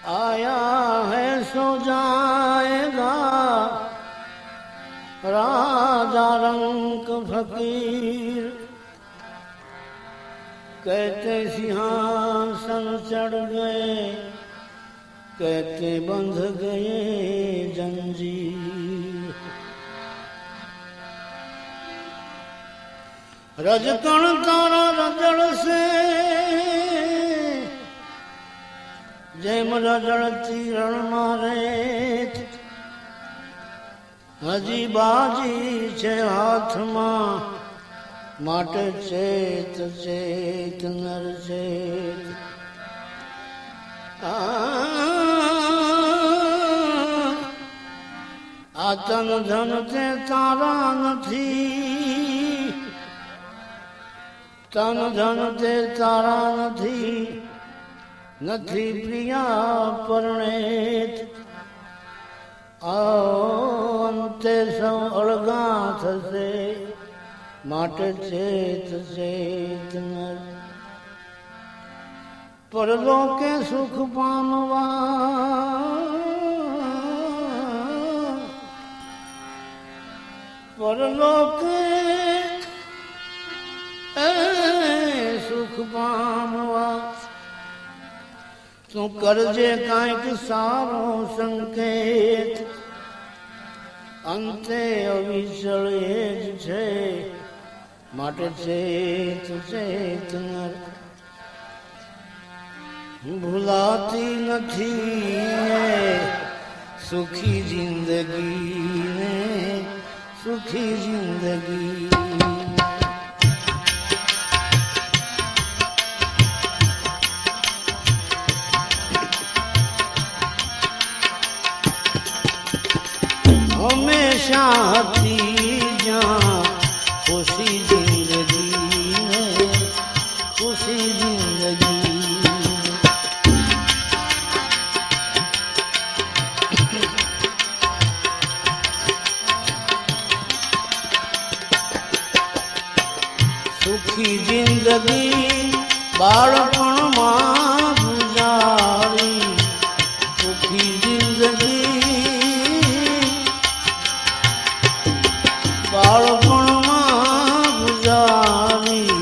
आया है सो जाएगा राजा रंक फकीर। कहते सिंहासन चढ़ गए, कहते बंध गए जंजीर। रजकण तारा रजड़ से જેમ રજળતી રણ મારે, હજી બાજી છે હાથમાં, માટે ચેત ચેત નર ચેત। આ તન ધન તે તારા નથી, તન ધન તે તારા નથી, નથી પ્રિયા પરણેત। અંતે સૌ અળગા થશે, માટે ચેત ચેત નર। પરલોકે સુખ પામવા, પરલોકે સુખ પામવા તું કરજે કાંઈક સારો સંકેત। અંતે અવિચળ એ જ છે, માટે ચેત ચેત નર। ભૂલાતી નથી સુખી જિંદગી ને, સુખી જિંદગી। હંમેશા હતી જ્યાં ખુશી જિંદગી ને, ખુશી જિંદગી। સુખી જિંદગી બાળપણમાં ગુજારી, સુખી જિંદગી બાળપણમાં ગુજારી।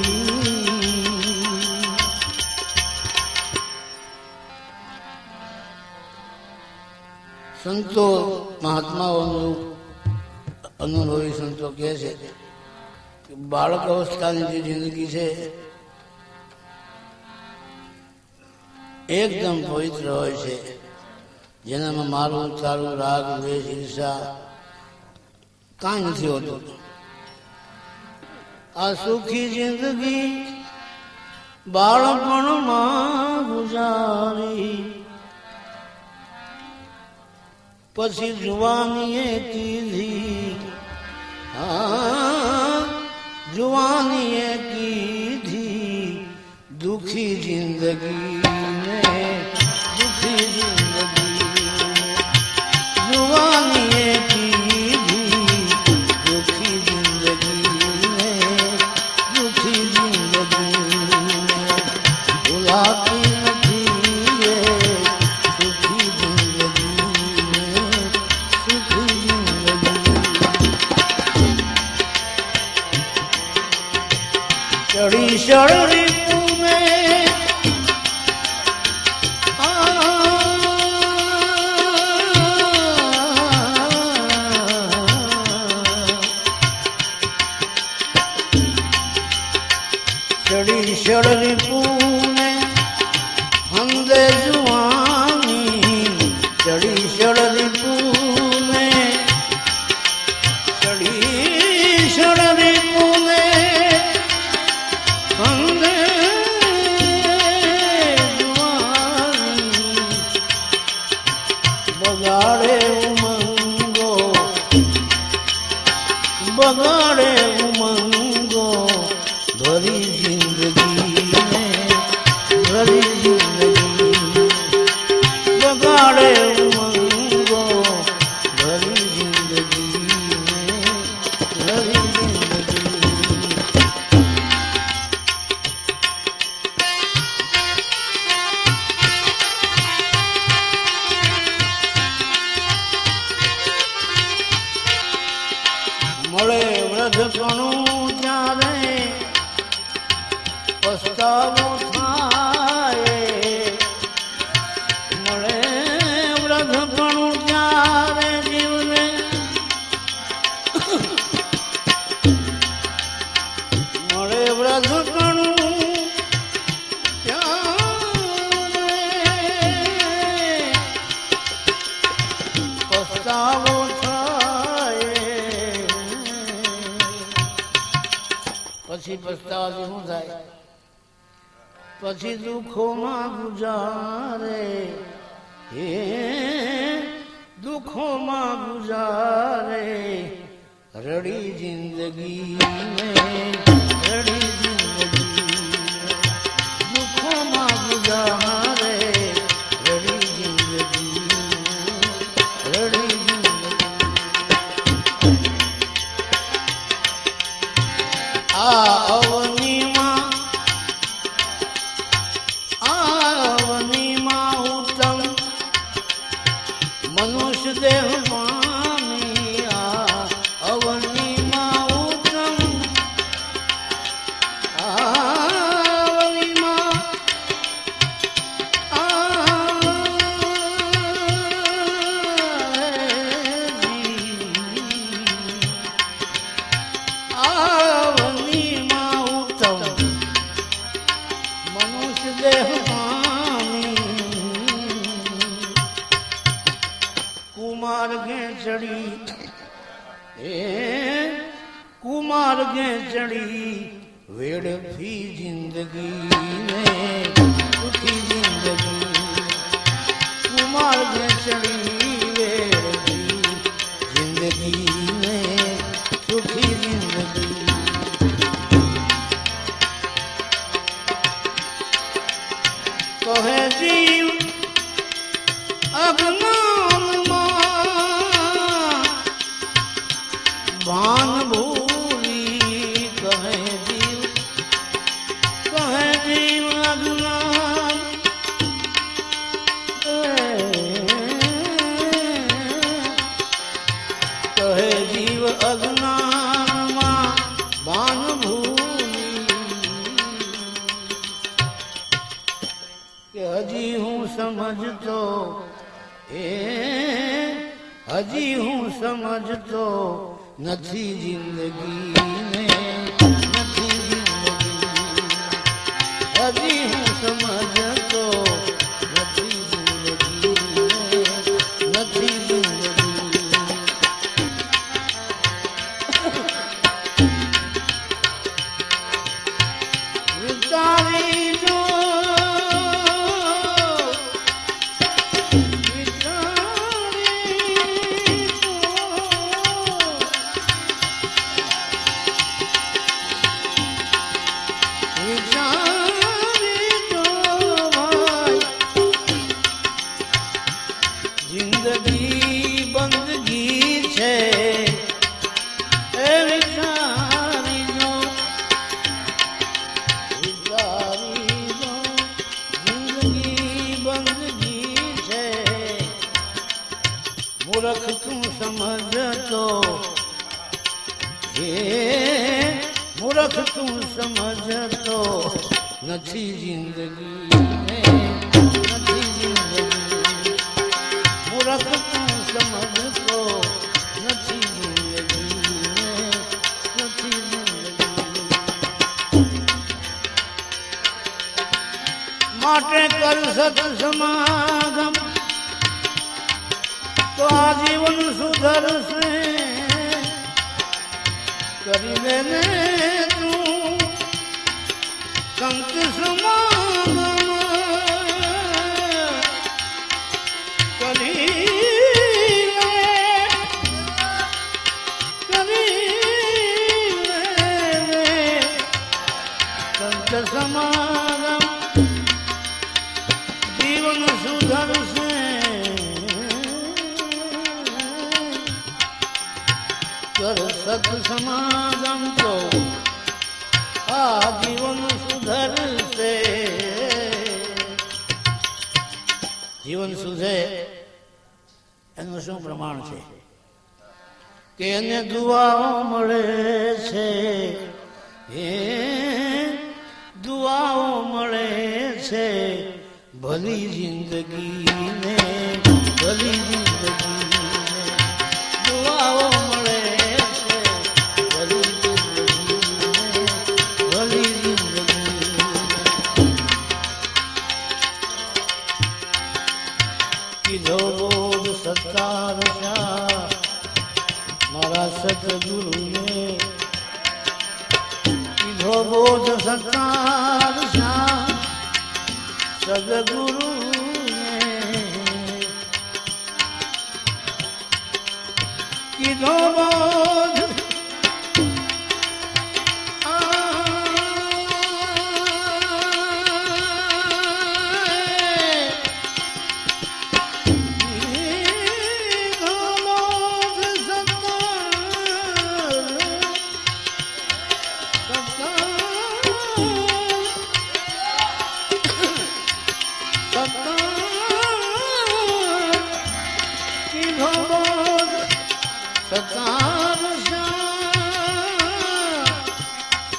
સંતો મહાત્માઓનું અનુભવી સંતો કહે છે કે બાળક અવસ્થાની જે જિંદગી છે એકદમ પવિત્ર હોય છે, જેનામાં મારું તારું રાગ દ્વેષ ઈર્ષા કાંઈ નથી હોતું। આ સુખી જિંદગી બાળપણમાં ગુજારી, પછી જુવાનીએ કીધી, જુવાનીએ કીધી દુખી જિંદગી ને, દુખી જિંદગી। જુવાનીએ કીધી દુખી જિંદગી ને, દુખી જિંદગી। ભૂલાતી નથી સુખી જિંદગી ને, સુખી જિંદગી। ચડી શરરી તુમે ચડી શરરી તુમે પસ્તાવાથી શું થાય? પછી દુઃખોમાં ગુજારે, હે દુઃખોમાં ગુજારે, રડી જિંદગી રડી જિંદગી, દુઃખોમાં ગુજારે, રડી જિંદગી રડી જિંદગી. આ અવનીમાં ઉત્તમ મનુષ્ય દેહ પામી, આ અવનીમાં ઉત્તમ, આવનીમાં ઉત્તમ મનુષ્ય દેહ કુમાર્ગે ચડી, એ કુમાર્ગે ચડી, વેડફી જિંદગી ને સુખી જિંદગી, કુમાર્ગે ચડી, વેડફી જિંદગી ને સુખી જિંદગી. કહે જીવ અજ્ઞાનમાં ભાન ભૂલી, કહે જીવ અજ્ઞાન, કહે જીવ અજ્ઞાનમાં ભાન ભૂલી, કે હજી હું સમજતો, હજી હું સમજતો નથી જિંદગીને, નથી જિંદગી, હજી હું સમજતો નથી જિંદગીને, નથી જિંદગી. વિચારી જો જિંદગી બંદગી છે, એ વિચારી જો, વિચારી જો, જિંદગી બંદગી છે. મૂર્ખ તું સમજતો, હે મૂર્ખ તું સમજતો નથી જિંદગી ને, નથી જિંદગી, મૂર્ખ તું સમજતો નથી જિંદગી ને, નથી જિંદગી. માટે કર સત્સમાગમ તો આ જીવન સુધરશે, કરી લે ને તું સંત સમાગમ, કરી સંત સમાગમ, જીવન સુધરશે, કર સત સમાગમ તો આ જીવન સુધરશે. જીવન સુધરે એનું શું પ્રમાણ છે? કે એને દુઆઓ મળે છે, એ દુઆઓ મળે છે, ભલી જિંદગીને, ભલી જિંદગીને દુઆઓ મળે છે, ભલી જિંદગીને, ભલી જિંદગીને. કીધો બોધ સત્તાર શાહ મારા સતગુરુને, કીધો કીધો બોધ સત્કાર શ્યામ સદગુરુ કીધો બોધ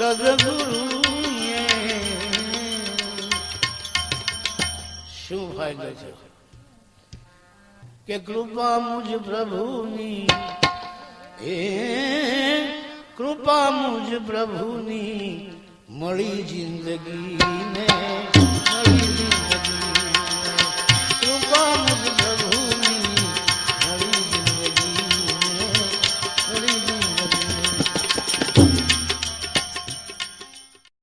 સદગુરુ શું ફાયદો છે કે કૃપા મુજ પ્રભુની એ કૃપા મુજ પ્રભુની મળી જિંદગીને મળી